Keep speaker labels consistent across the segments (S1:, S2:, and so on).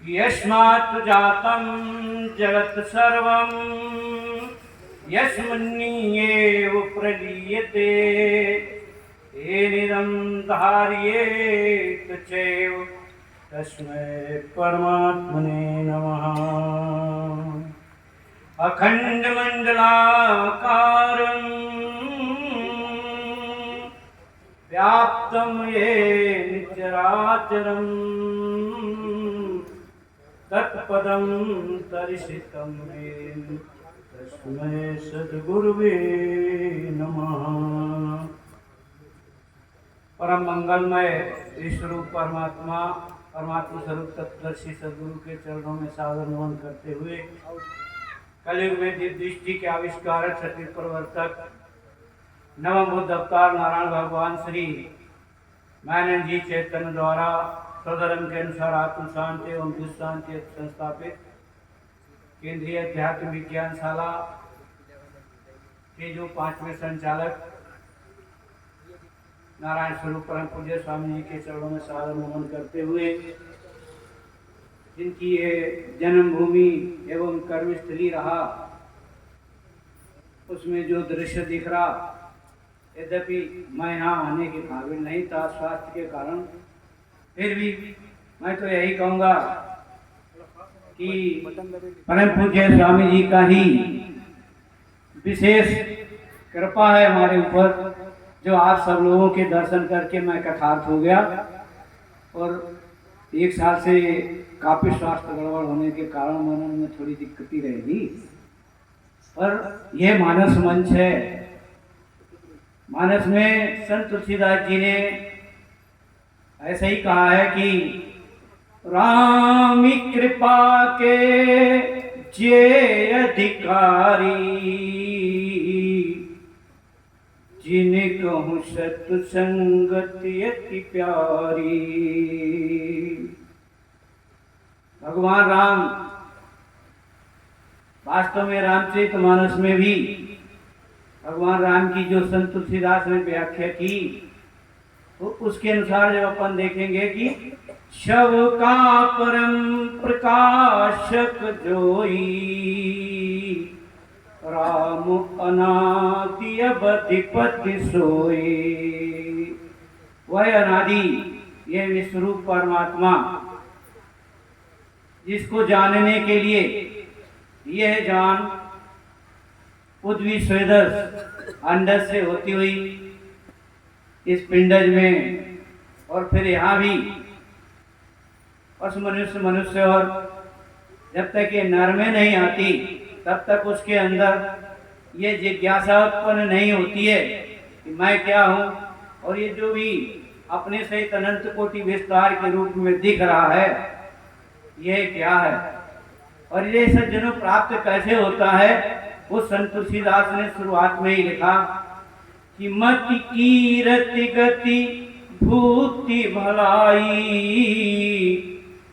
S1: यस्मात् जातं जगत् सर्वं यस्मिन्नेव प्रलीयते येनिदं धारयेत चैव तस्मै परमात्मने नमः। अखण्डमण्डलाकारं व्याप्तं येन चराचरं तत्पदं दर्शितं येन तस्मै सद्गुरुवे नमः। परम मंगलमय विश्वरूप परमात्मा परमात्मा स्वरूप तत्वदर्शी सद्गुरु के चरणों में सादर नमन करते हुए कलयुग में दिव्य दृष्टि के आविष्कारक सत्य प्रवर्तक नवम बुद्ध अवतार नारायण भगवान श्री मानंद जी चैतन्य द्वारा स्वधर्म के अनुसार आत्म शांति एवं विश्व शांति संस्थापित केंद्रीय अध्यात्म विज्ञानशाला के जो 5वें संचालक नारायण स्वरूप परम पूज्य स्वामी जी के चरणों में सादर नमन करते हुए जिनकी ये जन्मभूमि एवं कर्मस्थली रहा उसमें जो दृश्य दिख रहा, यद्यपि मैं यहाँ आने के काबिल नहीं था स्वास्थ्य के कारण, फिर भी मैं तो यही कहूँगा कि परम पूज्य स्वामी जी का ही विशेष कृपा है हमारे ऊपर, जो आप सब लोगों के दर्शन करके मैं कथार्थ हो गया। और 1 साल से काफी स्वास्थ्य गड़बड़ होने के कारण मन में थोड़ी दिक्कतें रहेगी। पर यह मानस मंच है, मानस में संत तुलसीदास जी ने ऐसे ही कहा है कि राम कृपा के जे अधिकारी जिन्हें कहूँ सत्संगति अति प्यारी। भगवान राम वास्तव में रामचरितमानस में भी भगवान राम की जो संत तुलसीदास ने व्याख्या की तो उसके अनुसार जब अपन देखेंगे कि शव का परम प्रकाशक जोई राम अनादि अवधिपति सोई। वह अनादि ये विश्वरूप परमात्मा जिसको जानने के लिए यह जान पृथ्वी स्वेदस अंडर से होती हुई इस पिंडज में और फिर यहाँ भी मनुष्य और जब तक ये नर में नहीं आती तब तक उसके अंदर ये जिज्ञासा उत्पन्न नहीं होती है कि मैं क्या हूँ, और ये जो भी अपने सहित अनंत कोटि विस्तार के रूप में दिख रहा है ये क्या है, और ये सज्जनों प्राप्त कैसे होता है। वो संत तुलसीदास ने शुरुआत में ही लिखा कि मति कीरति गति भूति भलाई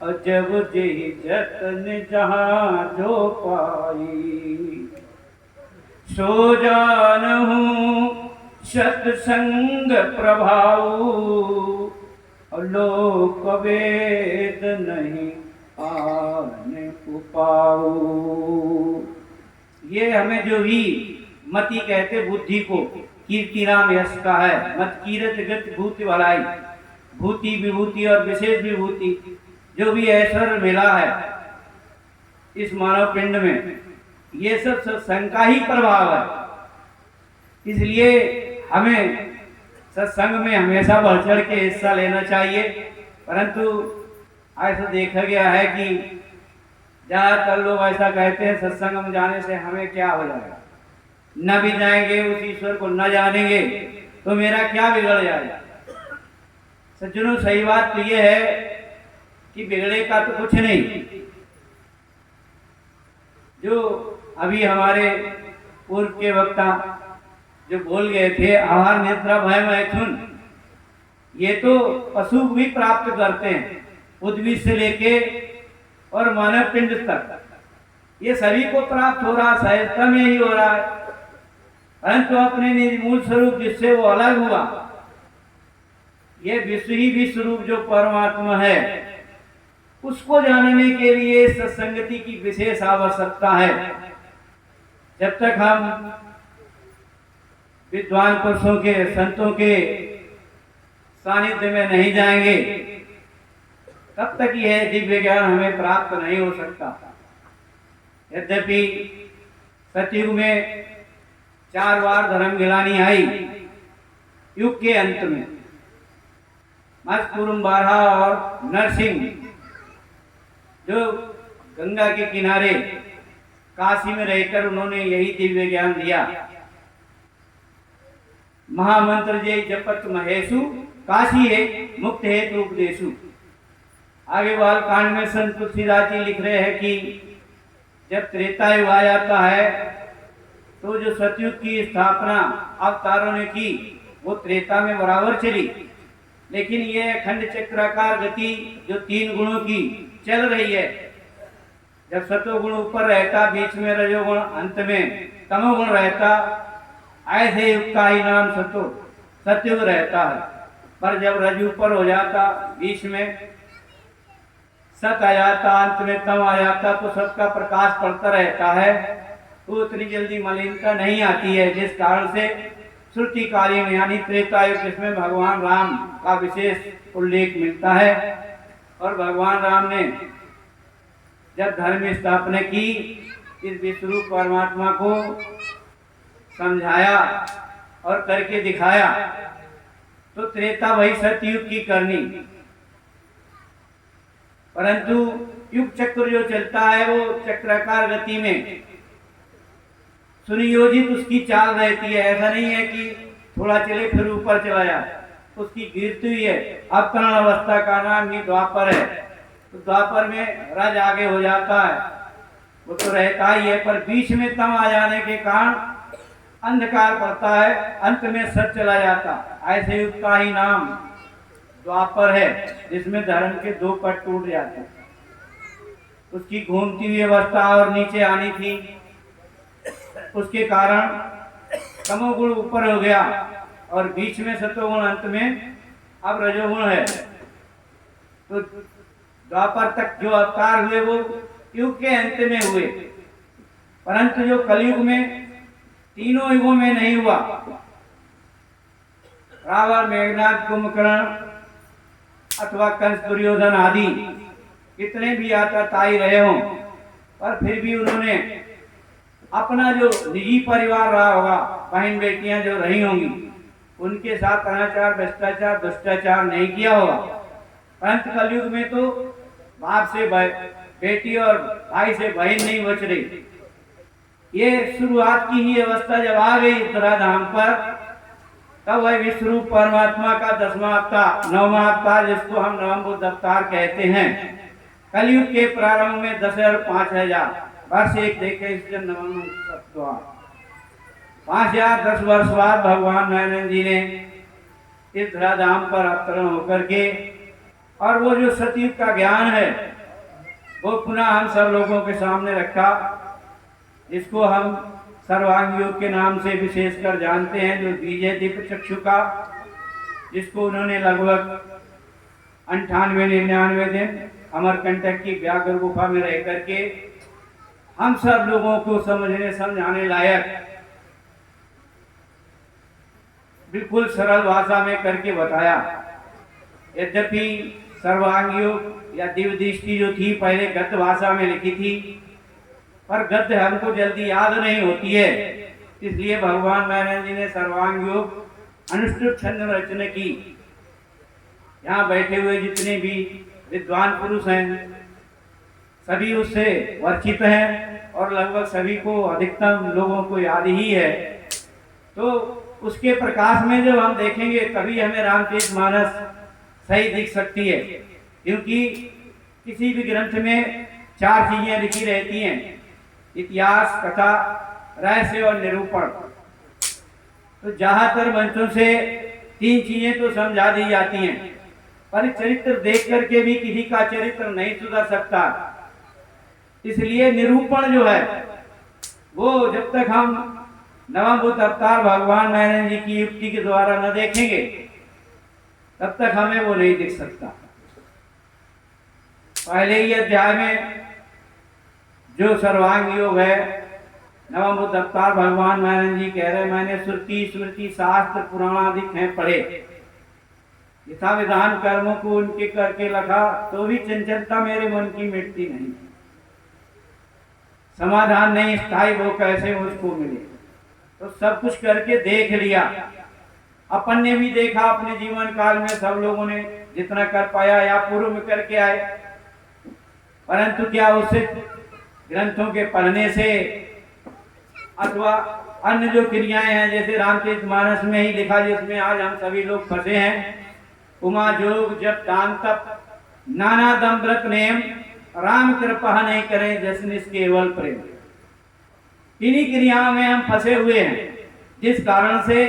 S1: अजब जे जतन जहाँ जो पाई सो जानहूँ सत्संग प्रभाव लोक वेद नहीं आने पाऊ। ये हमें जो भी मति कहते बुद्धि को, कीर्ति नाम यश का है। मत कीरत गति भूति भलाई, भूति विभूति और विशेष विभूति जो भी ऐश्वर्य मिला है इस मानव पिंड में, ये सब सत्संग का ही प्रभाव है। इसलिए हमें सत्संग में हमेशा बढ़ चढ़ के हिस्सा लेना चाहिए। परंतु ऐसा देखा गया है कि ज्यादातर लोग ऐसा कहते हैं सत्संग में जाने से हमें क्या हो जाएगा, न भी जाएंगे उस ईश्वर को न जानेंगे तो मेरा क्या बिगड़ जाएगा। सज्जनों सही बात तो ये है कि बिगड़े का तो कुछ नहीं। जो अभी हमारे पूर्व के वक्ता जो बोल गए थे आहार निद्रा भय मैथुन, ये तो पशु भी प्राप्त करते हैं, उद्भिद से लेके और मानव पिंड तक ये सभी को प्राप्त हो रहा, सहजता में ही हो रहा है। परंतु अपने निर्मूल स्वरूप जिससे वो अलग हुआ, ये विश्व ही विश्व रूप जो परमात्मा है उसको जानने के लिए सत्संगति की विशेष आवश्यकता है। जब तक हम विद्वान पुरुषों के, संतों के सानिध्य में नहीं जाएंगे, तब तक यह दिव्य ज्ञान हमें प्राप्त नहीं हो सकता। यद्यपि सतयुग में 4 बार धर्म गिलानी आई, युग के अंत में मत्कुरुम बारहा और नरसिंह जो गंगा के किनारे काशी में रहकर उन्होंने यही दिव्य ज्ञान दिया। महामंत्र जय जपत महेशु काशी है मुक्त हेतु उपदेशु। आगे बाल कांड में संत तुलसीदास जी लिख रहे हैं कि जब त्रेता युग आ जाता है तो जो सतयुग की स्थापना अवतारों ने की वो त्रेता में बराबर चली, लेकिन ये अखंड चक्राकार गति जो 3 गुणों की चल रही है, जब सतोगुण ऊपर रहता, बीच में रजोगुण, अंत में तमोगुण रहता, ऐसे युग का ही नाम सतयुग रहता है। पर जब रज ऊपर हो जाता, बीच में सत आ जाता, अंत में तम आ जाता, तो सबका प्रकाश पड़ता रहता है, तो उतनी जल्दी मलिनता नहीं आती है। जिस कारण से श्रुति काली में यानी त्रेता युग, जिसमें भगवान राम का विशेष उल्लेख मिलता है, और भगवान राम ने जब धर्म स्थापना की, इस विश्वरूप परमात्मा को समझाया और करके दिखाया, तो त्रेता वही सतयुग की करनी। परंतु युग चक्र जो चलता है वो चक्राकार गति में सुनियोजित उसकी चाल रहती है। ऐसा नहीं है कि थोड़ा चले फिर ऊपर चला जाए, उसकी गिरती हुई है। अवतरण अवस्था का नाम ही द्वापर है, तो द्वापर में रज आगे हो जाता है, वो तो रहता ही है, पर बीच में तम आ जाने के कारण अंधकार पड़ता है, अंत में सच चला जाता। ऐसे युग का ही नाम द्वापर है, जिसमें धर्म के 2 पट टूट जाते हैं। उसकी घूमती हुई अवस्था और नीचे आनी थी, उसके कारण तमोगुण ऊपर हो गया और बीच में सतोगुण, अंत में अब रजोगुण है। तो द्वापर तक जो अवतार हुए वो युग के अंत में हुए, परंतु जो कलयुग में तीनों युगों में नहीं हुआ। रावण, मेघनाथ, कुंभकर्ण अथवा कंस, दुर्योधन आदि कितने भी आताताई रहे हों, पर फिर भी उन्होंने अपना जो निजी परिवार रहा होगा, बहन बेटियां जो रही होंगी, उनके साथ अनाचार, भ्रष्टाचार, दुष्टाचार नहीं किया होगा। परंतु कलयुग में तो बाप से बेटी और भाई से बहन नहीं बच रही। ये शुरुआत की ही अवस्था जब आ गई धराधाम पर, तब वह विश्वरूप परमात्मा का 10वां अवतार, 9वां अवतार, जिसको हम नवम बुद्ध अवतार कहते हैं, कलयुग के प्रारंभ में 10 और 5000 वर्ष एक देखे, इसलिए नवम 5010 वर्ष बाद भगवान नारायण जी ने इस धराधाम पर अवतरण होकर के, और वो जो सतयुग का ज्ञान है वो पुनः हम सब लोगों के सामने रखा, जिसको हम सर्वांग योग के नाम से विशेषकर जानते हैं, जो बीज है दीप चक्षु का, जिसको उन्होंने लगभग 98-99 दिन अमरकंटक की व्याघ्र गुफा में रह करके हम सब लोगों को समझने समझाने लायक बिल्कुल सरल भाषा में करके बताया। यद्यपि सर्वांग योग या दिव्य दृष्टि जो थी पहले गद्य भाषा में लिखी थी, पर गद्य हमको जल्दी याद नहीं होती है, इसलिए भगवान नारायण जी ने सर्वांग योग अनुष्ठुप छंद रचना की। यहाँ बैठे हुए जितने भी विद्वान पुरुष हैं सभी उससे वर्चित हैं, और लगभग सभी को, अधिकतम लोगों को याद ही है। तो उसके प्रकाश में जब हम देखेंगे तभी हमें रामचरितमानस सही दिख सकती है, क्योंकि किसी भी ग्रंथ में 4 चीजें लिखी रहती हैं: इतिहास, कथा, रहस्य और निरूपण। तो ज्यादातर मंचों से 3 चीजें तो समझा दी जाती हैं, पर चरित्र देख करके भी किसी का चरित्र नहीं सुधर सकता। इसलिए निरूपण जो है वो जब तक हम नवम बुद्ध अवतार भगवान नारायण जी की युक्ति के द्वारा न देखेंगे तब तक हमें वो नहीं दिख सकता। पहले ही अध्याय में जो सर्वांग योग है, नवम अवतार भगवान महाराज जी कह रहे, मैंने श्रुति स्मृति शास्त्र पुराण आदि हैं पढ़े, यथा विधान कर्मों को उनके करके लखा, तो भी चंचलता मेरे मन की मिटती नहीं, समाधान नहीं स्थायी वो कैसे मुझको मिले। तो सब कुछ करके देख लिया, अपन ने भी देखा अपने जीवन काल में, सब लोगों ने जितना कर पाया या पूर्व में करके आए, परंतु क्या उससे ग्रंथों के पढ़ने से अथवा अन्य जो क्रियाएं हैं, जैसे रामचरितमानस में ही लिखा, जिसमें आज हम सभी लोग फंसे हैं, उमा जोग जब दान तप नाना दम व्रत नेम, राम कृपा नहीं करें जैसे केवल प्रेम। इन्हीं क्रियाओं में हम फंसे हुए हैं, जिस कारण से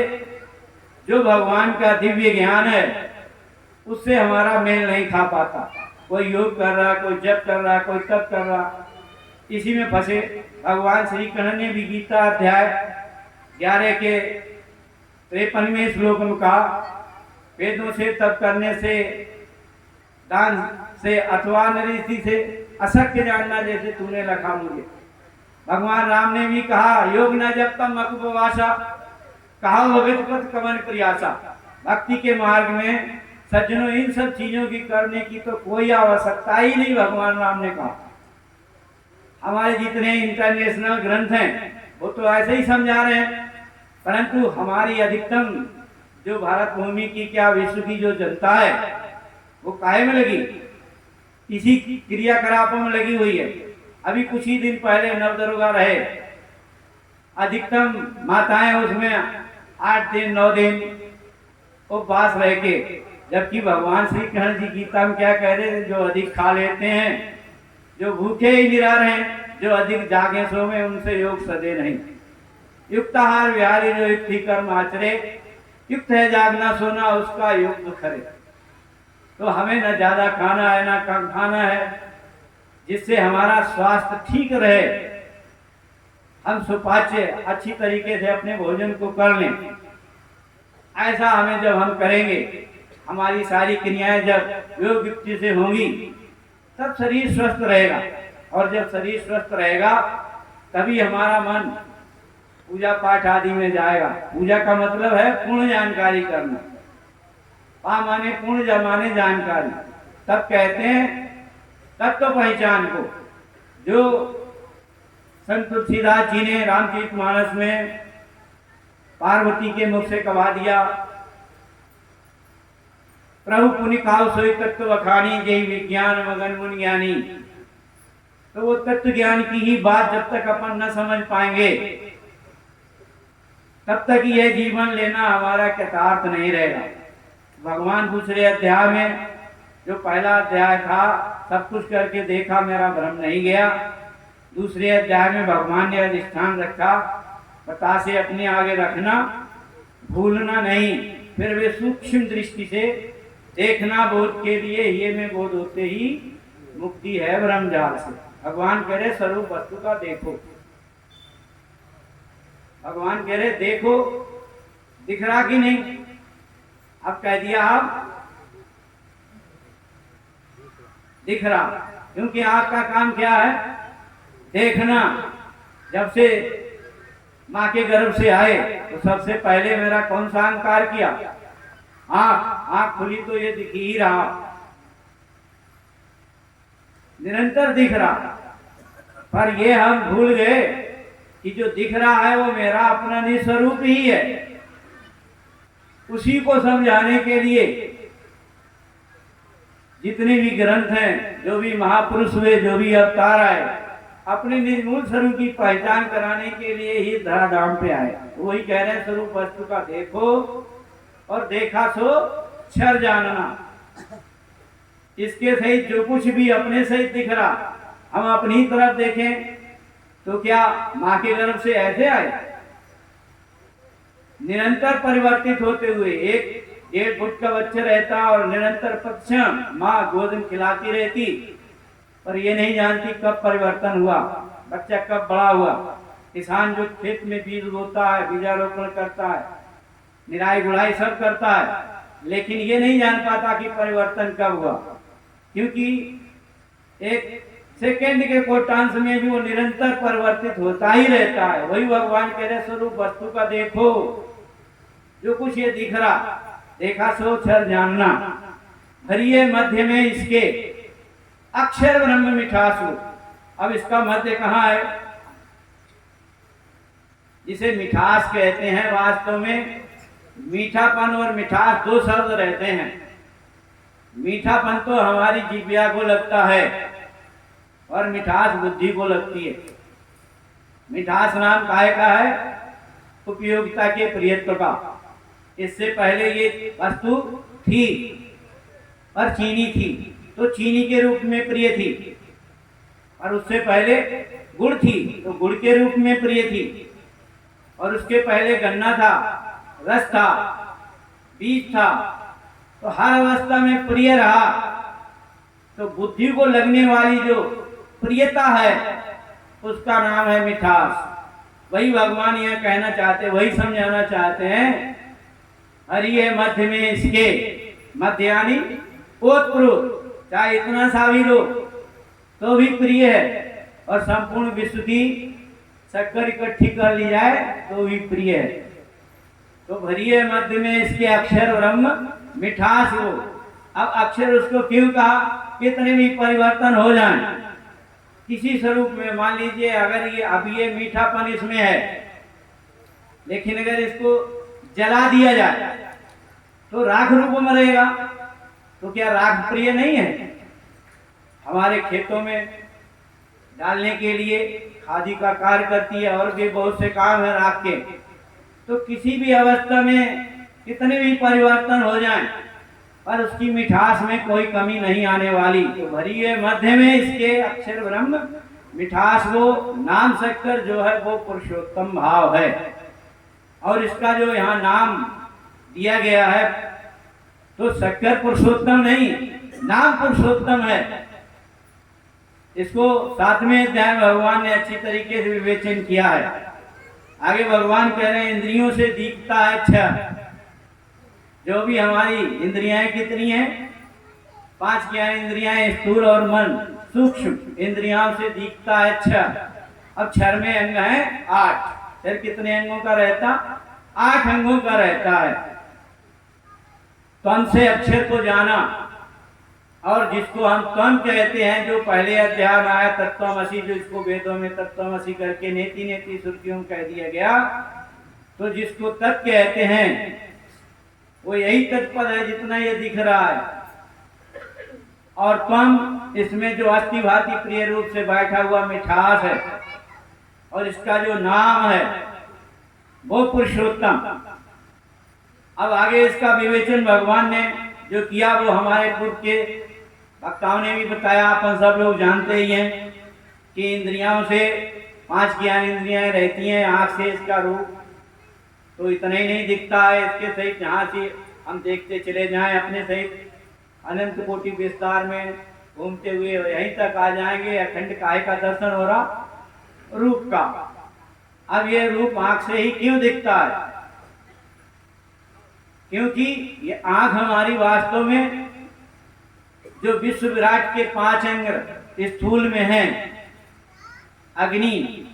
S1: जो भगवान का दिव्य ज्ञान है उससे हमारा मेल नहीं खा पाता। कोई योग कर रहा, कोई जप कर रहा, कोई तप कर रहा, इसी में फंसे। भगवान श्री कृष्ण ने भी गीता अध्याय 11 के 53वें श्लोक में कहा, वेदों से तप करने से, दान से अथवा नृत्य से अशक्य जानना जैसे तूने लिखा मुझे। भगवान राम ने भी कहा, योग न जब तम उपवासा, कहा भगत पथ कमन प्रयासा। भक्ति के मार्ग में सज्जनों इन सब चीजों की करने की तो कोई आवश्यकता ही नहीं, भगवान राम ने कहा। हमारे जितने इंटरनेशनल ग्रंथ हैं वो तो ऐसे ही समझा रहे हैं, परंतु हमारी अधिकतम जो भारत भूमि की क्या विश्व की जो जनता है वो काहे में लगी, इसी क्रियाकलापों में लगी हुई है। अभी कुछ ही दिन पहले नवदुर्गा रहे, अधिकतम माताएं उसमें 8 दिन 9 दिन उपवास रह के, जबकि भगवान श्री कृष्ण जी गीता में क्या कह रहे हैं, जो अधिक खा लेते हैं, जो भूखे ही निरार हैं, जो अधिक जागे सोवे, उनसे योग सदे नहीं। युक्ताहार विहारी जो युक्ति कर्म आचरे, युक्त है जागना सोना उसका युक्त करे। तो हमें न ज्यादा खाना है न कम खाना है, जिससे हमारा स्वास्थ्य ठीक रहे, हम सुपाच्य अच्छी तरीके से अपने भोजन को कर लें। ऐसा हमें जब हम करेंगे, हमारी सारी क्रियाएं जब योग युक्ति से होंगी, तब शरीर स्वस्थ रहेगा, और जब शरीर स्वस्थ रहेगा तभी हमारा मन पूजा पाठ आदि में जाएगा। पूजा का मतलब है पूर्ण जानकारी करना, पा माने पूर्ण, जा माने जानकारी। तब कहते हैं तत्व पहचान को, जो संत तुलसीदास जी ने रामचरितमानस में पार्वती के मुख से कहा दिया, प्रभु पुनि खाओ सोई तत्व बखानी, जय विज्ञान मगन मुनि ज्ञानी। तो वो तत्व ज्ञान की ही बात जब तक अपन न समझ पाएंगे, तब तक यह जीवन लेना हमारा कृतार्थ नहीं रहेगा। भगवान दूसरे अध्याय में, जो पहला अध्याय था, सब कुछ करके देखा मेरा भ्रम नहीं गया, दूसरे अध्याय में भगवान ने अधिष्ठान रखा, बतासे अपने आगे रखना, भूलना नहीं, फिर वे सूक्ष्म दृष्टि से देखना बोध के लिए, ये में बोध होते ही मुक्ति है ब्रह्म जाल से। भगवान कह रहे स्वरूप वस्तु का देखो, भगवान कह रहे देखो, दिख रहा कि नहीं। अब कह दिया आप दिख रहा, क्योंकि आपका काम क्या है, देखना। जब से माँ के गर्भ से आए तो सबसे पहले मेरा कौन सा अहंकार किया, आंख खुली तो ये दिख ही रहा, निरंतर दिख रहा। पर ये हम भूल गए कि जो दिख रहा है वो मेरा अपना निस्वरूप ही है। उसी को समझाने के लिए जितने भी ग्रंथ हैं, जो भी महापुरुष हुए, जो भी अवतार आए, अपने निर्मूल स्वरूप की पहचान कराने के लिए ही धराधाम पे आए। वही कह रहे हैं स्वरूप वस्तु का देखो, और देखा सो क्षर जानना। इसके सहित जो कुछ भी अपने सहित दिख रहा, हम अपनी तरफ देखें तो क्या माँ के गर्भ से ऐसे आए, निरंतर परिवर्तित होते हुए। 1-1.5 फुट का बच्चा रहता और निरंतर प्रतिक्षण माँ गोद में खिलाती रहती, पर ये नहीं जानती कब परिवर्तन हुआ, बच्चा कब बड़ा हुआ। किसान जो खेत में बीज बोता है, बीजारोपण करता है, निराई गुड़ाई सब करता है, लेकिन ये नहीं जान पाता कि परिवर्तन कब हुआ, क्योंकि एक सेकंड के कोटांश में भी वो निरंतर परिवर्तित होता ही रहता है। वही भगवान कह रहे स्वरूप वस्तु का देखो, जो कुछ ये दिख रहा, देखा सो छल जानना, हरिये मध्य में इसके अक्षर ब्रह्म मिठास हो। अब इसका मध्य कहाँ है? जिसे मिठास कहते हैं, वास्तव में मीठापन और मिठास दो शब्द रहते हैं। मीठापन तो हमारी जीभिया को लगता है और मिठास बुद्धि को लगती है। मिठास नाम काहे का है? उपयोगिता के प्रियत्व का। इससे पहले ये वस्तु थी और चीनी थी, तो चीनी के रूप में प्रिय थी, और उससे पहले गुड़ थी तो गुड़ के रूप में प्रिय थी, और उसके पहले गन्ना था, रस था, बीज था, तो हर अवस्था में प्रिय रहा। तो बुद्धि को लगने वाली जो प्रियता है उसका नाम है मिठास। वही भगवान यह कहना चाहते, वही समझाना चाहते हैं। हरिये मध्य में इसके, मध्य यानी ओतप्रोत, चाहे इतना सा भी लो तो भी प्रिय है, और संपूर्ण विश्व की शक्कर इकट्ठी कर ली जाए तो भी प्रिय है। तो हरिये मध्य में इसके अक्षर ब्रह्म मिठास हो। अब अक्षर उसको क्यों कहा? कितने भी परिवर्तन हो जाए किसी स्वरूप में, मान लीजिए अगर ये अब ये मीठापन इसमें है, लेकिन अगर इसको जला दिया जाए तो राख रूप में रहेगा। तो क्या राख प्रिय नहीं है? हमारे खेतों में डालने के लिए खादी का कार्य करती है, और भी बहुत से काम है राख के। तो किसी भी अवस्था में कितने भी परिवर्तन हो जाएं, पर उसकी मिठास में कोई कमी नहीं आने वाली। तो भरिये मध्य में इसके अक्षर ब्रह्म मिठास, वो नाम शक्कर जो है वो पुरुषोत्तम भाव है। और इसका जो यहाँ नाम दिया गया है, तो शक्कर पुरुषोत्तम नहीं, नाम पुरुषोत्तम है। इसको 7वें अध्याय भगवान ने अच्छी तरीके से विवेचन किया है। आगे भगवान कह रहे हैं इंद्रियों से दिखता है अच्छा। जो भी हमारी इंद्रियां कितनी हैं? 5 ज्ञानेंद्रियां, स्थूल और मन, सूक्ष्म इंद्रियों से दिखता है अच्छा। अब क्षर में अंग है 8। फिर कितने अंगों का रहता? 8 अंगों का रहता है। त्वम से अक्षर को जाना, और जिसको हम त्वम कहते हैं, जो पहले अध्याय में आया तत्त्वमसि, जो इसको वेदों में तत्त्वमसि करके नेति नेति श्रुतियों में कह दिया गया। तो जिसको तत् कहते हैं वो यही तत्पद है जितना ये दिख रहा है। और त्वम इसमें जो अस्थि भांति प्रिय रूप से बैठा हुआ मिठास है, और इसका जो नाम है वो पुरुषोत्तम। अब आगे इसका विवेचन भगवान ने जो किया वो हमारे पूर्व के वक्ताओं ने भी बताया। अपन सब लोग जानते ही हैं कि इंद्रियों से 5 ज्ञान इंद्रियां रहती हैं। आँख से इसका रूप तो इतना ही नहीं दिखता है, इसके सहित जहाँ से हम देखते चले जाएं अपने सहित अनंत कोटि विस्तार में घूमते हुए यहीं तक आ जाएंगे। अखंड काय का दर्शन हो रहा, रूप का। अब ये रूप आँख से ही क्यों दिखता है? क्योंकि ये आँख हमारी वास्तव में जो विश्व विराट के 5 अंग स्थूल में हैं, अग्नि,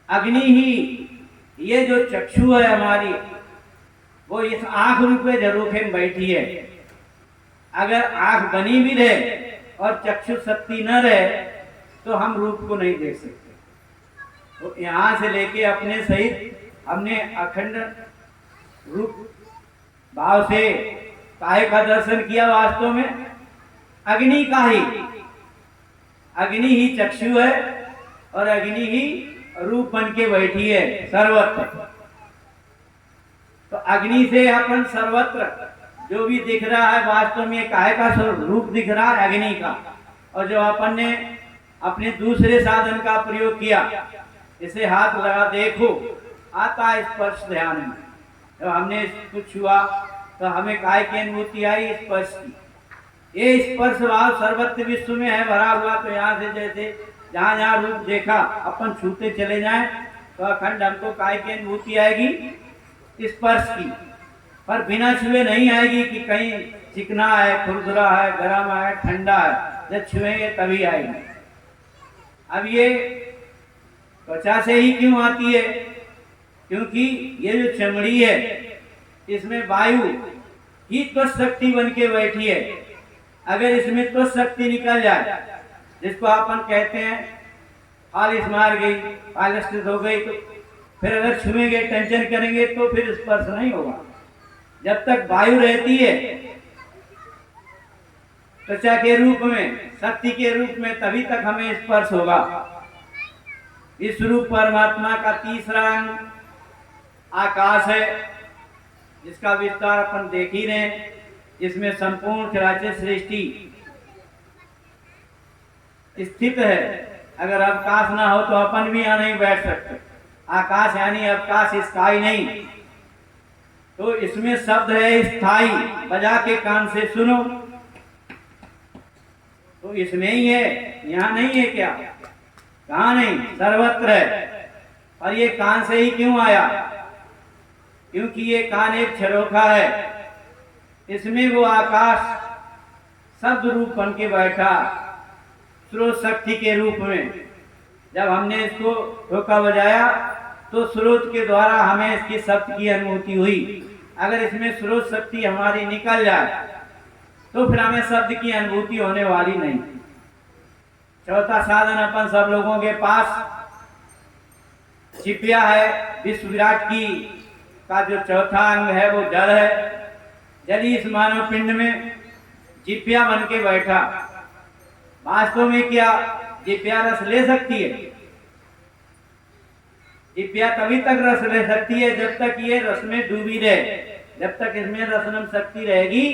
S1: अग्नि ही ये जो चक्षु है हमारी, वो इस आँख रूपे झरोखे में बैठी है। अगर आँख बनी भी रहे और चक्षु शक्ति न रहे तो हम रूप को नहीं देख सकते। तो यहाँ से लेके अपने सहित हमने अखंड रूप भाव से काहे का दर्शन किया? वास्तव में अग्नि का ही, अग्नि ही चक्षु है और अग्नि ही रूप बन के बैठी है सर्वत्र। तो अग्नि से अपन सर्वत्र जो भी दिख रहा है वास्तव में काहे का रूप दिख रहा है? अग्नि का। और जो अपन ने अपने दूसरे साधन का प्रयोग किया, इसे हाथ लगा देखो, आता है स्पर्श ध्यान में। जब हमने कुछ हुआ तो हमें काय की अनुभूति आई? स्पर्श की। ये स्पर्श भाव सर्वत्र विश्व में है भरा हुआ। तो यहाँ से जैसे जहाँ जहाँ रूप देखा अपन छूते चले जाएं तो अखंड हमको काय की अनुभूति आएगी स्पर्श की। पर बिना छुए नहीं आएगी कि कहीं चिकना है, खुरदुरा है, गर्म है, ठंडा है। जब छुएंगे तभी आएगी। अब ये त्वचा से ही क्यों आती है? क्योंकि ये जो चमड़ी है इसमें वायु ही त्वच शक्ति बन के बैठी है। अगर इसमें त्वच शक्ति निकल जाए, जिसको अपन कहते हैं फालिश मार गई, फालिश हो गई, तो फिर अगर छुएंगे टेंशन करेंगे तो फिर स्पर्श नहीं होगा। जब तक वायु रहती है त्वचा के रूप में, शक्ति के रूप में, तभी तक हमें स्पर्श होगा। इस रूप परमात्मा का तीसरा अंग आकाश है, जिसका विस्तार अपन देख ही रहे, जिसमें संपूर्ण चराचर सृष्टि स्थित है। अगर अवकाश ना हो तो अपन भी यहाँ नहीं बैठ सकते। आकाश यानी अवकाश, स्काई नहीं। तो इसमें शब्द है स्थाई, बजा के कान से सुनो। तो इसमें ही है, यहाँ नहीं है क्या? कहाँ नहीं, सर्वत्र है। और ये कान से ही क्यों आया? क्योंकि ये कान एक झरोखा है, इसमें वो आकाश शब्द रूप बन के बैठा, स्रोत शक्ति के रूप में। जब हमने इसको ठोका बजाया तो स्रोत के द्वारा हमें इसकी शब्द की अनुभूति हुई। अगर इसमें स्रोत शक्ति हमारी निकल जाए तो फिर हमें शब्द की अनुभूति होने वाली नहीं। चौथा साधन अपन सब लोगों के पास छिपिया है। विश्व विराट की का जो चौथा अंग है वो जल है। जल ही इस मानव पिंड में जिप्या बन के बैठा। वास्तव में क्या जिप्या रस ले सकती है? जिप्या तभी तक रस ले सकती है जब तक ये रस में डूबी रहे। जब तक इसमें रसनम शक्ति रहेगी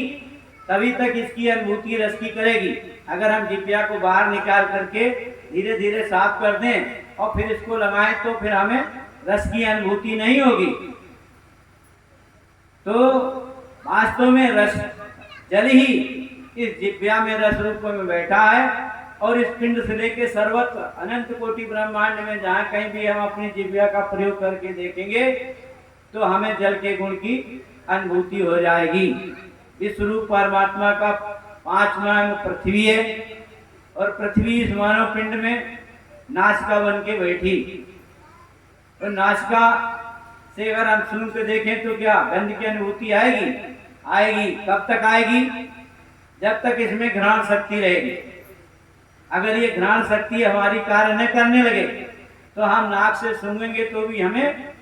S1: तभी तक इसकी अनुभूति रस की करेगी। अगर हम जिप्या को बाहर निकाल करके धीरे धीरे साफ कर दें और फिर इसको लगाएं तो फिर हमें रस की अनुभूति नहीं होगी। तो वास्तव में रस जल ही इस जिप्या में रस रूप में बैठा है। और इस पिंड से लेके सर्वत्र अनंत कोटि ब्रह्मांड में जहाँ कहीं भी हम अपनी जिह्वा का प्रयोग करके देखेंगे तो हमें जल के गुण की अनुभूति हो जाएगी। इस रूप परमात्मा का पांचवा अंग पृथ्वी है। और पृथ्वी इस मानव पिंड में नासिका बन के बैठी। और नासिका से अगर हम सुन के देखें तो क्या गंध की अनुभूति आएगी? आएगी। कब तक आएगी? जब तक इसमें घ्राण शक्ति रहेगी। अगर ये घ्राण शक्ति हमारी कार्य न करने लगे तो हम नाक से सूंघेंगे तो भी हमें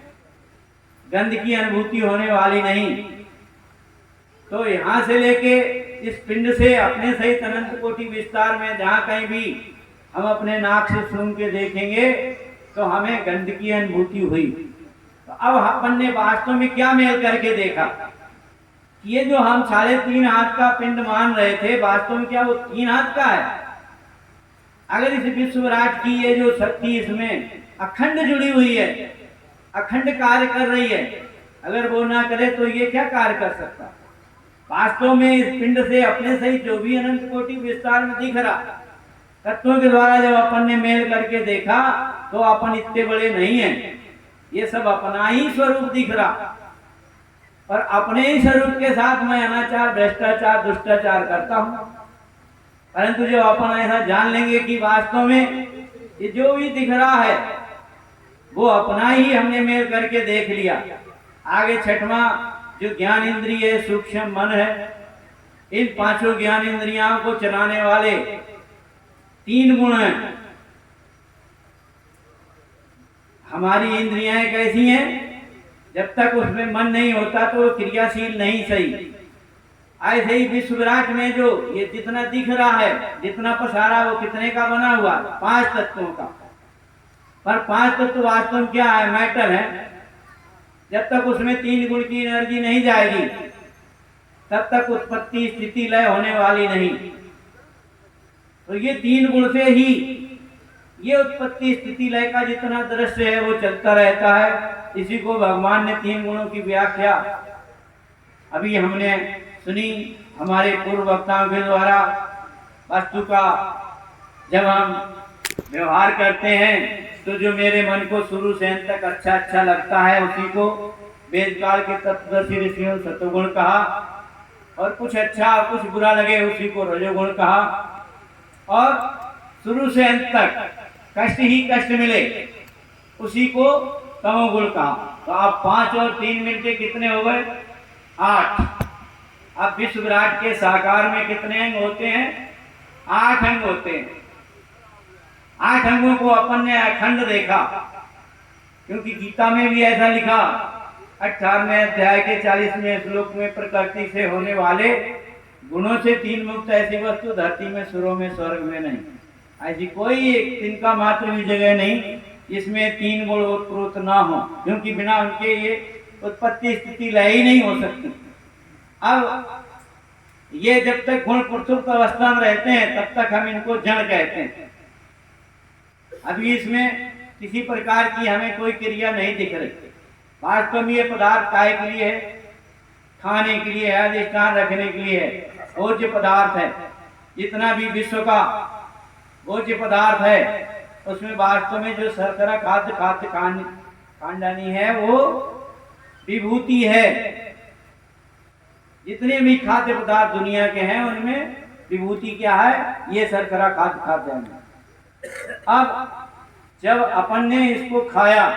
S1: गंध की अनुभूति होने वाली नहीं। तो यहाँ से लेके इस पिंड से अपने सहित अनंत कोटि विस्तार में जहाँ कहीं भी हम अपने नाक से सूंघ के देखेंगे तो हमें गंध की अनुभूति हुई। तो अब अपन ने वास्तव में क्या मेल करके देखा? ये जो हम 3.5 हाथ का पिंड मान रहे थे, वास्तव में क्या वो 3 हाथ का है? अगर इस विश्व विराट की ये जो शक्ति इसमें अखंड जुड़ी हुई है, अखंड कार्य कर रही है, अगर वो ना करे तो ये क्या कार्य कर सकता? वास्तव में इस पिंड से अपने सहित जो भी अनंत कोटि विस्तार में दिख रहा तत्वों के द्वारा जब अपन ने मेल करके देखा तो अपन इतने बड़े नहीं हैं। ये सब अपना ही स्वरूप दिख रहा और अपने ही स्वरूप के साथ मैं अनाचार, भ्रष्टाचार, दुष्टाचार करता हूँ। परंतु जो अपन ऐसा जान लेंगे कि वास्तव में ये जो भी दिख रहा है वो अपना ही हमने मेल करके देख लिया। आगे छठवां जो ज्ञान इंद्रिय सूक्ष्म मन है, इन 5 ज्ञान इंद्रियों को चलाने वाले 3 गुण हैं। हमारी इंद्रियां कैसी हैं? जब तक उसमें मन नहीं होता तो क्रियाशील नहीं सही। ऐसे ही विश्व विराट में जो ये जितना दिख रहा है, जितना पसारा, वो कितने का बना हुआ? 5 तत्वों का। पर 5 तत्व वास्तव में क्या है? मैटर है। जब तक उसमें 3 गुण की एनर्जी नहीं जाएगी तब तक उत्पत्ति स्थिति लय होने वाली नहीं। तो ये 3 गुण से ही ये उत्पत्ति स्थिति लय का जितना दृश्य है वो चलता रहता है। इसी को भगवान ने 3 गुणों की व्याख्या अभी हमने सुनी हमारे पूर्व वक्ताओं के द्वारा। वस्तु का जब हम व्यवहार करते हैं तो जो मेरे मन को शुरू से अंत तक अच्छा लगता है उसी को वेदकाल के तत्वदर्शी ऋषियों सतोगुण कहा। और कुछ अच्छा कुछ बुरा लगे उसी को रजोगुण कहा। और शुरू से अंत तक कष्ट ही कष्ट मिले, उसी को तमोगुण कहा। तो अब 5 और 3 मिलके कितने हो गए? 8। अब विश्व विराट के साकार में कितने अंग होते हैं? 8 अंग होते हैं। 8 अंगों को अपन ने अखंड देखा, क्योंकि गीता में भी ऐसा लिखा 18वें अध्याय के 40वें श्लोक में, प्रकृति से होने वाले गुणों से 3 मुक्त ऐसी वस्तु धरती में, सुरों में, स्वर्ग में नहीं। ऐसी कोई एक तिनका मात्र भी जगह नहीं इसमें 3 गुण उत्प्रोत ना हो, क्योंकि बिना उनके ये उत्पत्ति स्थिति लय ही नहीं हो सकती। अब ये जब तक गुण प्रसुप्त अवस्था में रहते हैं तब तक हम इनको जड़ कहते हैं। अभी इसमें किसी प्रकार की हमें कोई क्रिया नहीं दिख रही। वास्तव में ये पदार्थ काय के लिए है? खाने के लिए है, अधिष्ठान रखने के लिए है, भोज्य पदार्थ है। जितना भी विश्व का भोज्य पदार्थ है उसमें वास्तव में जो शर्करा खाद्य खांडानी है वो विभूति है। जितने भी खाद्य पदार्थ दुनिया के हैं उनमें विभूति क्या है? ये शर्करा खाद्य है। अब जब अपन ने इसको खाया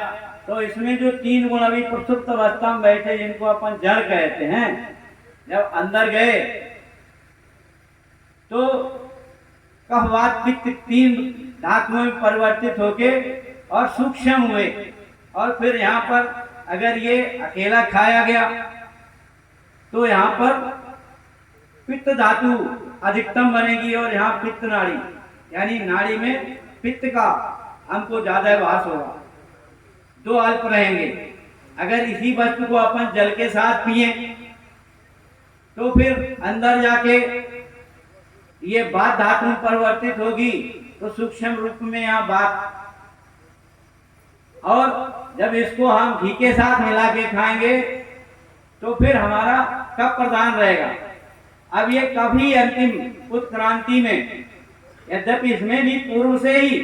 S1: तो इसमें जो 3 गुण अभी प्रसुप्त अवस्था में बैठे, जिनको अपन जड़ कहते हैं, जब अंदर गए तो कफ वात पित्त 3 धातुओं में परिवर्तित होके और सूक्ष्म हुए। और फिर यहाँ पर अगर ये अकेला खाया गया तो यहाँ पर पित्त धातु अधिकतम बनेगी और यहाँ पित्त नाड़ी, यानी नाड़ी में पित्त का हमको ज्यादा वास होगा, 2 अल्प रहेंगे। अगर इसी वस्तु को अपन जल के साथ पिए तो फिर अंदर जाके ये बात धातु में परिवर्तित होगी तो सूक्ष्म रूप में यहाँ बात, और जब इसको हम घी के साथ मिला के खाएंगे तो फिर हमारा कब प्रधान रहेगा। अब ये कभी अंतिम उत्क्रांति में, यद्यपि इसमें भी पूर्व से ही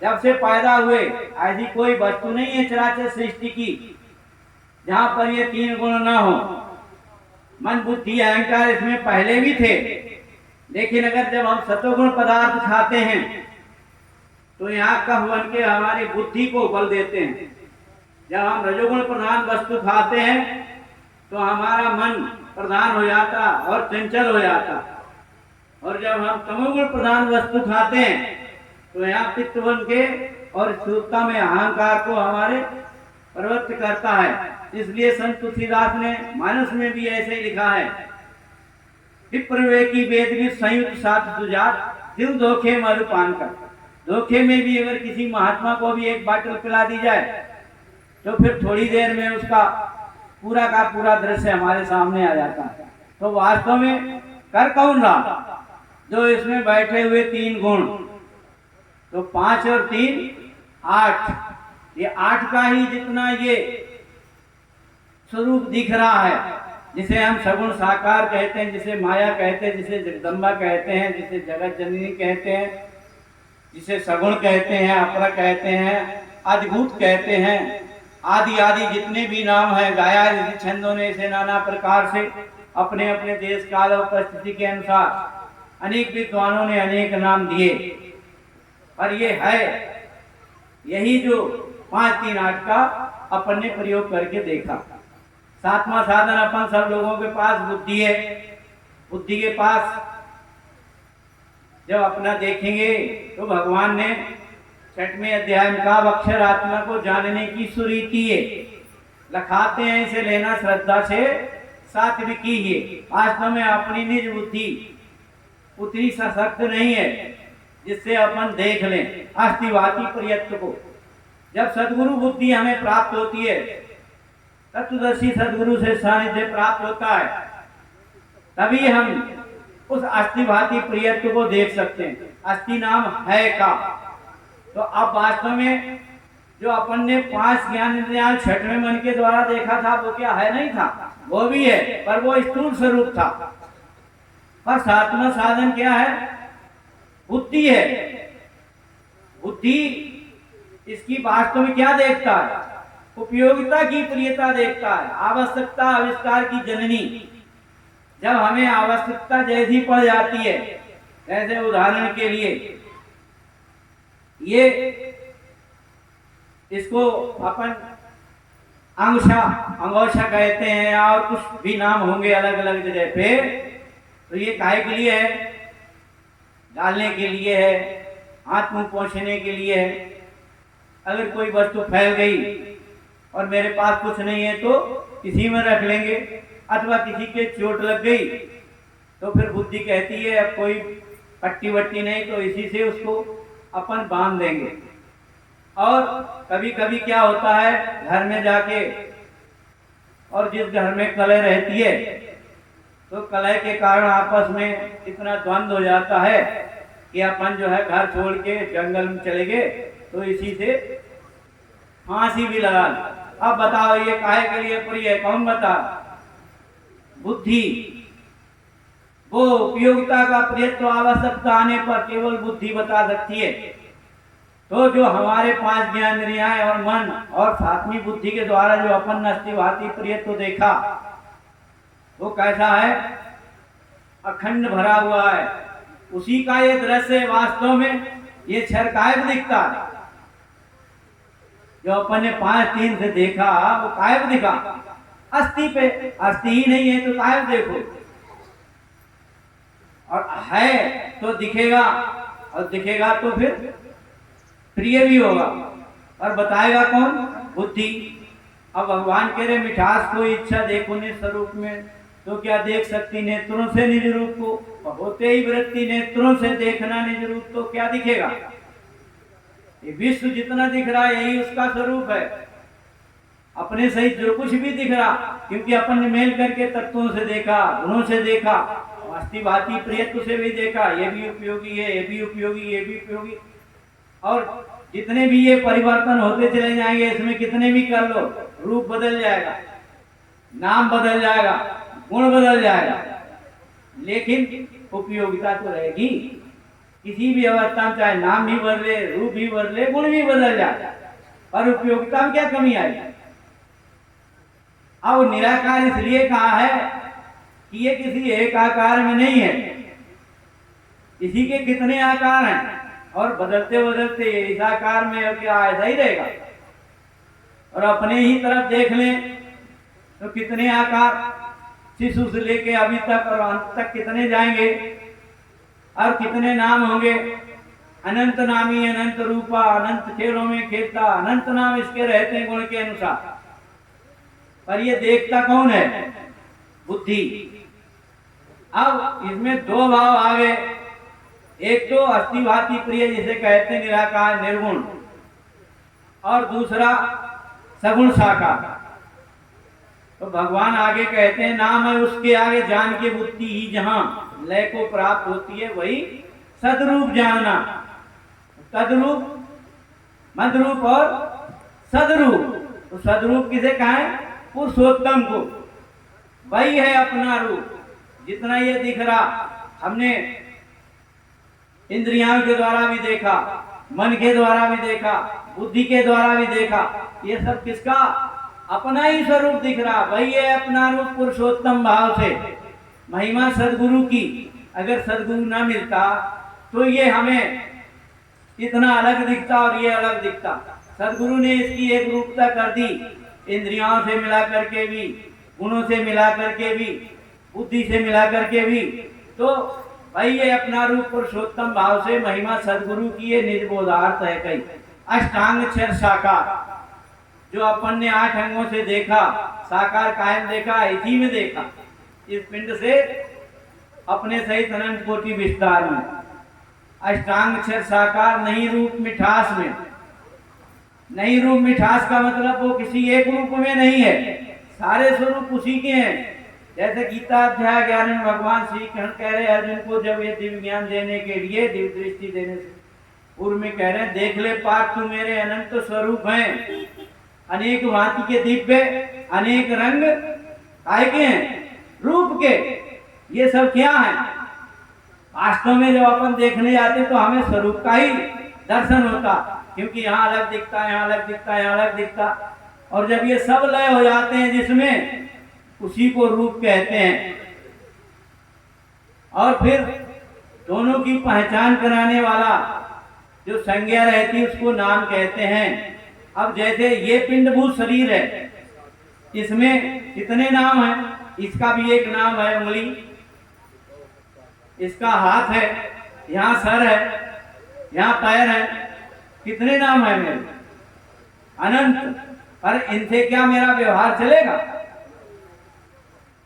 S1: जब से पैदा हुए ऐसी कोई वस्तु नहीं है चराचर सृष्टि की जहां पर ये 3 गुण ना हो। मन बुद्धि अहंकार इसमें पहले भी थे, लेकिन अगर जब हम सतोगुण पदार्थ खाते हैं तो यहाँ कफ बन के हमारी बुद्धि को बल देते हैं। जब हम रजोगुण प्रधान वस्तु खाते हैं तो हमारा मन प्रधान हो जाता और चंचल हो जाता, और जब हम तमोगुण प्रधान वस्तु खाते हैं तो यहाँ पित्त बन के और स्थूलता में अहंकार को हमारे प्रवृत्त करता है। इसलिए संत तुलसीदास ने मानस में भी ऐसे ही लिखा है, विप्रवेकी वेद भी संयुक्त साथ सुजात, दिल धोखे मरुपान का। धोखे में भी अगर किसी महात्मा को भी एक बाटल पिला दी जाए तो फिर थोड़ी देर में उसका पूरा का पूरा दृश्य हमारे सामने आ जाता है। तो वास्तव में कर कौन रहा? जो इसमें बैठे हुए 3 गुण, तो 5 और 3 8, ये 8 का ही जितना ये स्वरूप दिख रहा है, जिसे हम सगुण साकार कहते हैं, जिसे माया कहते हैं, जिसे जगदम्बा कहते हैं, जिसे जगत जननी कहते हैं, जिसे सगुण कहते हैं, अपरा कहते हैं, अद्भुत कहते हैं, आदि आदि जितने भी नाम है गाया ऋषि छंदों ने इसे नाना प्रकार से अपने अपने देश काल और परिस्थिति के अनुसार अनेक विद्वानों ने अनेक नाम दिए। और ये है यही जो 5 3 8 का अपन ने प्रयोग करके देखा। 7वां साधन अपन सब लोगों के पास बुद्धि है। बुद्धि के पास जब अपना देखेंगे तो भगवान ने 6वें अध्याय में कहा, अक्षर आत्मा को जानने की सुरीति है, लखाते हैं इसे लेना श्रद्धा से सात्विकी है। वास्तव में अपनी निज बुद्धि उतनी सशक्त नहीं है जिससे अपन देख लें अस्तिवादी प्रयत्न को। जब सदगुरु बुद्धि हमें प्राप्त होती है, तत्वदर्शी सदगुरु से सानिध्य प्राप्त होता है, तभी हम उस अस्तिवादी प्रयत्न को देख सकते हैं। अस्थि नाम है का। तो अब वास्तव में जो अपन ने 5 ज्ञान इंद्रियां 6वें मन के द्वारा देखा था वो क्या है? नहीं था, वो भी है, पर वो स्थूल स्वरूप था। और 7वां साधन क्या है? बुद्धि है। बुद्धि इसकी वास्तव में क्या देखता है? उपयोगिता की प्रियता देखता है, आवश्यकता आविष्कार की जननी। जब हमें आवश्यकता जैसी पड़ जाती है जैसे उदाहरण के लिए ये इसको अपन अंगोछा कहते हैं, और कुछ भी नाम होंगे अलग अलग जगह पे। तो ये काहे के लिए है? डालने के लिए है, हाथ मुंह पोंछने के लिए है। अगर कोई वस्तु फैल गई और मेरे पास कुछ नहीं है तो किसी में रख लेंगे, अथवा किसी के चोट लग गई तो फिर बुद्धि कहती है अब कोई पट्टी वट्टी नहीं, तो इसी से उसको अपन बांध देंगे। और कभी कभी क्या होता है, घर में जाके, और जिस घर में कलह रहती है तो कलह के कारण आपस में इतना द्वंद्व हो जाता है कि अपन जो है घर छोड़ के जंगल में चले गए तो इसी से फांसी भी लगा ली। अब बताओ ये काहे के लिए प्रिय है? कौन बता? बुद्धि। वो उपयोगिता का प्रियत्व आवश्यकता आने पर केवल बुद्धि बता सकती है। तो जो हमारे 5 ज्ञानेंद्रियां और मन और सातवीं बुद्धि के द्वारा जो अपन नस्ति भांति प्रियत्व देखा, वो कैसा है? अखंड भरा हुआ है। उसी का ये दृश्य वास्तव में ये क्षर कायब दिखता है। जो अपन ने 5-3 से देखा वो कायब दिखा। अस्थि पे अस्थि ही नहीं है तो कायब देखो, और है तो दिखेगा, और दिखेगा तो फिर प्रिय भी होगा। और बताएगा कौन? बुद्धि। अब भगवान कह रहे मिठास को इच्छा देखो निज स्वरूप में, तो क्या देख सकती नेत्रों से निज रूप को? होते ही वृत्ति नेत्रों से देखना निज रूप, तो क्या दिखेगा? ये विश्व जितना दिख रहा है यही उसका स्वरूप है। अपने सहित जो कुछ भी दिख रहा, क्योंकि अपन ने मेल करके तत्वों से देखा, गुणों से देखा, अस्थि भांति प्रियत्व से भी देखा, ये भी उपयोगी है, ये भी उपयोगी, ये भी उपयोगी। और जितने भी ये परिवर्तन होते चले जाएंगे, इसमें कितने भी कर लो, रूप बदल जाएगा, नाम बदल जाएगा, गुण बदल जाएगा, लेकिन उपयोगिता तो रहेगी। किसी भी अवस्था में चाहे नाम भी बदले, रूप भी बदले, गुण भी बदल जाए, पर उपयोगिता में क्या कमी आएगी? अब निराकार इसलिए कहा है कि ये किसी एक आकार में नहीं है, इसी के कितने आकार हैं, और बदलते बदलते इस आकार में क्या ऐसा ही रहेगा। और अपने ही तरफ देख लें तो कितने आकार, शिशु से लेके अभी तक और अंत तक कितने जाएंगे, और कितने नाम होंगे। अनंत नामी अनंत रूपा, अनंत खेलों में खेलता, अनंत नाम इसके रहते हैं गुण के अनुसार। पर ये देखता कौन है? बुद्धि। अब इसमें 2 भाव आ गए, एक तो अस्थि भांति प्रिय जिसे कहते हैं निराकार निर्गुण, और दूसरा सगुण साकार। तो भगवान आगे कहते हैं नाम है उसके आगे जान के बुद्धि ही जहां लय को प्राप्त होती है वही सदरूप जानना। तदरूप, मदरूप और सदरूप। तो सदरूप किसे कहें? पुरुषोत्तम को। वही है अपना रूप। जितना ये दिख रहा, हमने इंद्रियों के द्वारा भी देखा, मन के द्वारा भी देखा, बुद्धि के द्वारा भी देखा, ये सब किसका? अपना ही स्वरूप दिख रहा। वही है अपना रूप पुरुषोत्तम भाव से। महिमा सदगुरु की। अगर सदगुरु ना मिलता तो ये हमें इतना अलग दिखता और ये अलग दिखता। सदगुरु ने इसकी एक रूपता कर दी, इंद्रियों से मिला करके भी, गुणों से मिला करके भी, बुद्धि से मिला करके भी। तो भाई ये अपना रूप पुरुषोत्तम भाव से महिमा सदगुरु की ये निज बोधार्थ है। कई अष्टांग क्षर साकार, जो अपन ने 8 अंगों से देखा, साकार कायम देखा, इसी में देखा, इस पिंड से अपने सहित अनंत कोटि विस्तार में। अष्टांग क्षर साकार, नहीं रूप मिठास में। नहीं रूप मिठास का मतलब वो किसी एक रूप में नहीं है, सारे स्वरूप उसी के हैं। जैसे गीता अध्याय 11 में भगवान श्री कृष्ण कह रहे अर्जुन को, जब ये दिव्य ज्ञान देने के लिए, दिव्य दृष्टि देने से पूर्व में कह रहे हैं देख ले पार्थ तू मेरे अनंत स्वरूप हैं, अनेक भांति के दिव्य, अनेक रंग आए के हैं, रूप के। ये सब क्या है? वास्तव में जब अपन देखने जाते तो हमें स्वरूप का ही दर्शन होता, क्योंकि यहाँ अलग दिखता है, यहाँ अलग दिखता है, यहाँ अलग दिखता। और जब ये सब लय हो जाते हैं जिसमें, उसी को रूप कहते हैं। और फिर दोनों की पहचान कराने वाला जो संज्ञा रहती है उसको नाम कहते हैं। अब जैसे ये पिंडभूत शरीर है, इसमें कितने नाम हैं? इसका भी एक नाम है उंगली, इसका हाथ है, यहाँ सर है, यहाँ पैर है, कितने नाम है मेरे? अनंत। पर इनसे क्या मेरा व्यवहार चलेगा?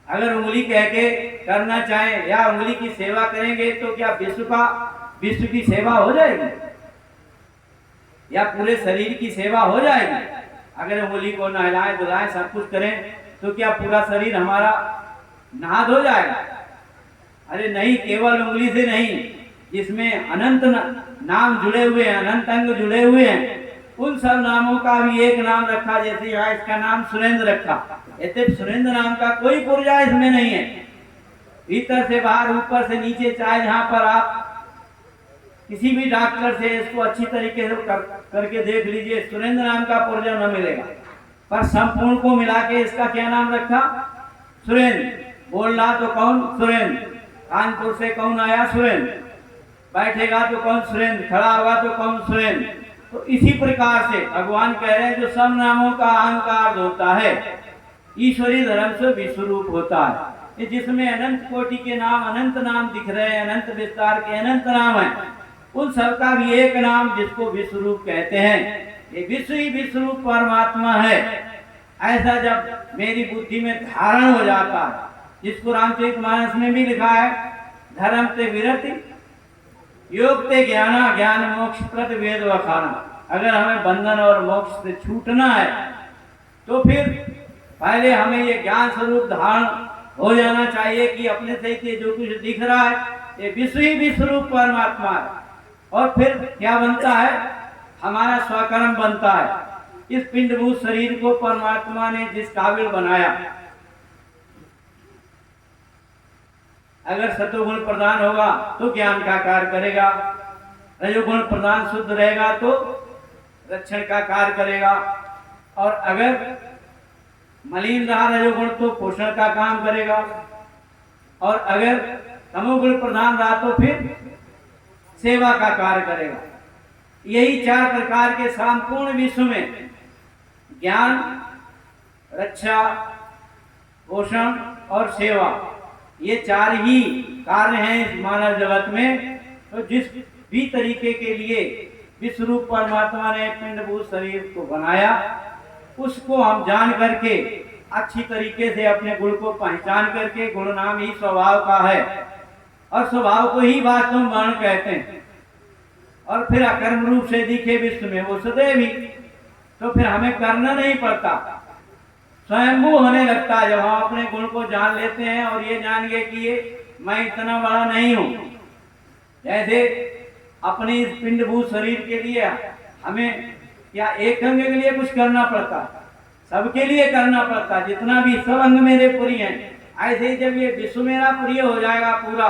S1: अगर उंगली कह के करना चाहे या उंगली की सेवा करेंगे तो क्या विश्व की सेवा हो जाएगी या पूरे शरीर की सेवा हो जाएगी? अगर उंगली को नहलाएं धुलाएं सब कुछ करें तो क्या पूरा शरीर हमारा नहा धो जाएगा? अरे नहीं, केवल उंगली से नहीं, जिसमें अनंत नाम जुड़े हुए हैं, अनंत अंग जुड़े हुए हैं, उन सब नामों का भी एक नाम रखा। जैसे यहाँ इसका नाम सुरेंद्र रखा, ऐसे सुरेंद्र नाम का कोई पुर्जा इसमें नहीं है। भीतर से बाहर, ऊपर से नीचे, चाहे जहाँ पर आप किसी भी डॉक्टर से इसको अच्छी तरीके से करके देख लीजिए, सुरेंद्र नाम का पुर्जा न मिलेगा। पर संपूर्ण को मिला के इसका क्या नाम रखा? सुरेंद्र। बोलना तो कौन? सुरेंद्र। कानपुर से कौन आया? सुरेंद्र। बैठेगा तो कौन? सुरेंद्र। खड़ा होगा तो कौन? सुरेंद्र। तो इसी प्रकार से भगवान कह रहे हैं जो सब नामों का अहंकार होता है, ईश्वरी धर्म से विश्वरूप होता है, जिसमें अनंत कोटि के नाम, अनंत नाम दिख रहे हैं, अनंत विस्तार के अनंत नाम है, उन सब का भी एक नाम जिसको विश्वरूप कहते हैं। ये विश्व ही विश्वरूप परमात्मा है। ऐसा जब मेरी बुद्धि में धारण हो जाता है, जिसको रामचरितमानस में भी लिखा है, धर्म ते विरति योग ते ज्ञाना, ज्ञान मोक्ष प्रद वेद वखाना। अगर हमें बंधन और मोक्ष से छूटना है तो फिर पहले हमें ये ज्ञान स्वरूप धारण हो जाना चाहिए कि अपने से ये जो कुछ दिख रहा है ये विश्व ही विश्वरूप परमात्मा है। और फिर क्या बनता है? हमारा स्वकर्म बनता है। इस पिंडभूत शरीर को परमात्मा ने जिस काबिल बनाया, अगर सतोगुण प्रदान होगा तो ज्ञान का कार्य करेगा, रजोगुण प्रदान शुद्ध रहेगा तो रक्षण का कार्य करेगा, और अगर मलिन रहा रजोगुण तो पोषण का काम करेगा, और अगर तमोगुण प्रधान रहा तो फिर सेवा का कार्य करेगा। यही चार प्रकार के संपूर्ण विश्व में ज्ञान, रक्षा, पोषण और सेवा, ये चार ही कार्य हैं इस मानव जगत में। तो जिस भी तरीके के लिए विश्वरूप परमात्मा ने पिंडभूत शरीर को बनाया, उसको हम जान करके अच्छी तरीके से अपने गुण को पहचान करके, गुण नाम ही स्वभाव का है और स्वभाव को ही वास्तव में वर्ण कहते हैं, और फिर अकर्म रूप से दिखे विश्व में वो सदैव ही, तो फिर हमें करना नहीं पड़ता, स्वयंभू होने लगता है। जब हम अपने गुण को जान लेते हैं और ये जान गए कि ये मैं इतना बड़ा नहीं हूं, जैसे अपने इस पिंडभूत शरीर के लिए हमें या एक अंग के लिए कुछ करना पड़ता, सबके लिए करना पड़ता, जितना भी सब अंग मेरे प्रिय हैं। ऐसे ही जब ये विश्व मेरा प्रिय हो जाएगा पूरा,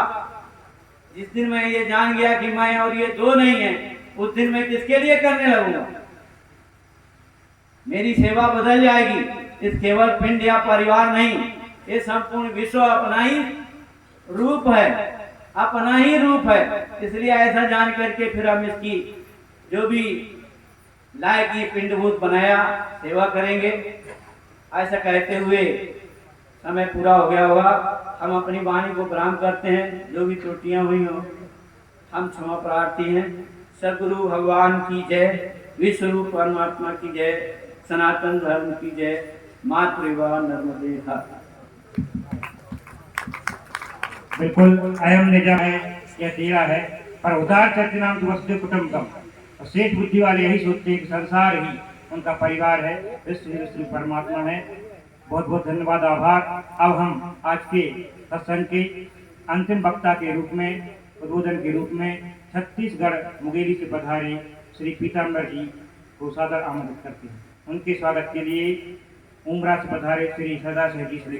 S1: जिस दिन मैं ये जान गया कि मैं और ये दो नहीं है, उस दिन मैं किसके लिए करने लगूंगा? मेरी सेवा बदल जाएगी। इस केवल पिंड या परिवार नहीं, ये संपूर्ण विश्व अपना ही रूप है, अपना ही रूप है। इसलिए ऐसा जान करके फिर हम इसकी जो भी लायक ये पिंडभूत बनाया सेवा करेंगे। ऐसा कहते हुए समय पूरा हो गया होगा, हम अपनी वाणी को विराम करते हैं। जो भी त्रुटियां हुई हो हम क्षमा प्रार्थी हैं। सदगुरु भगवान की जय, विश्वरूप परमात्मा की जय, सनातन धर्म की जय, मातृवा नर्मदे हर।
S2: बिल्कुल अयम निजम है, यह तेरा है, पर उदार चरितनाम वसुदेव कुटुंबकम। और शेष बुद्धि वाले यही सोचते हैं कि संसार ही उनका परिवार है, विश्व परमात्मा है। बहुत बहुत धन्यवाद, आभार। अब हम आज के सत्संग के अंतिम वक्ता के रूप में, उद्बोधन के रूप में छत्तीसगढ़ मुंगेरी से पधारे श्री पीताम्बर जी को सादर आमंत्रित करते हैं। उनके स्वागत के लिए उमरा से पधारे श्री सदा सिंह जी से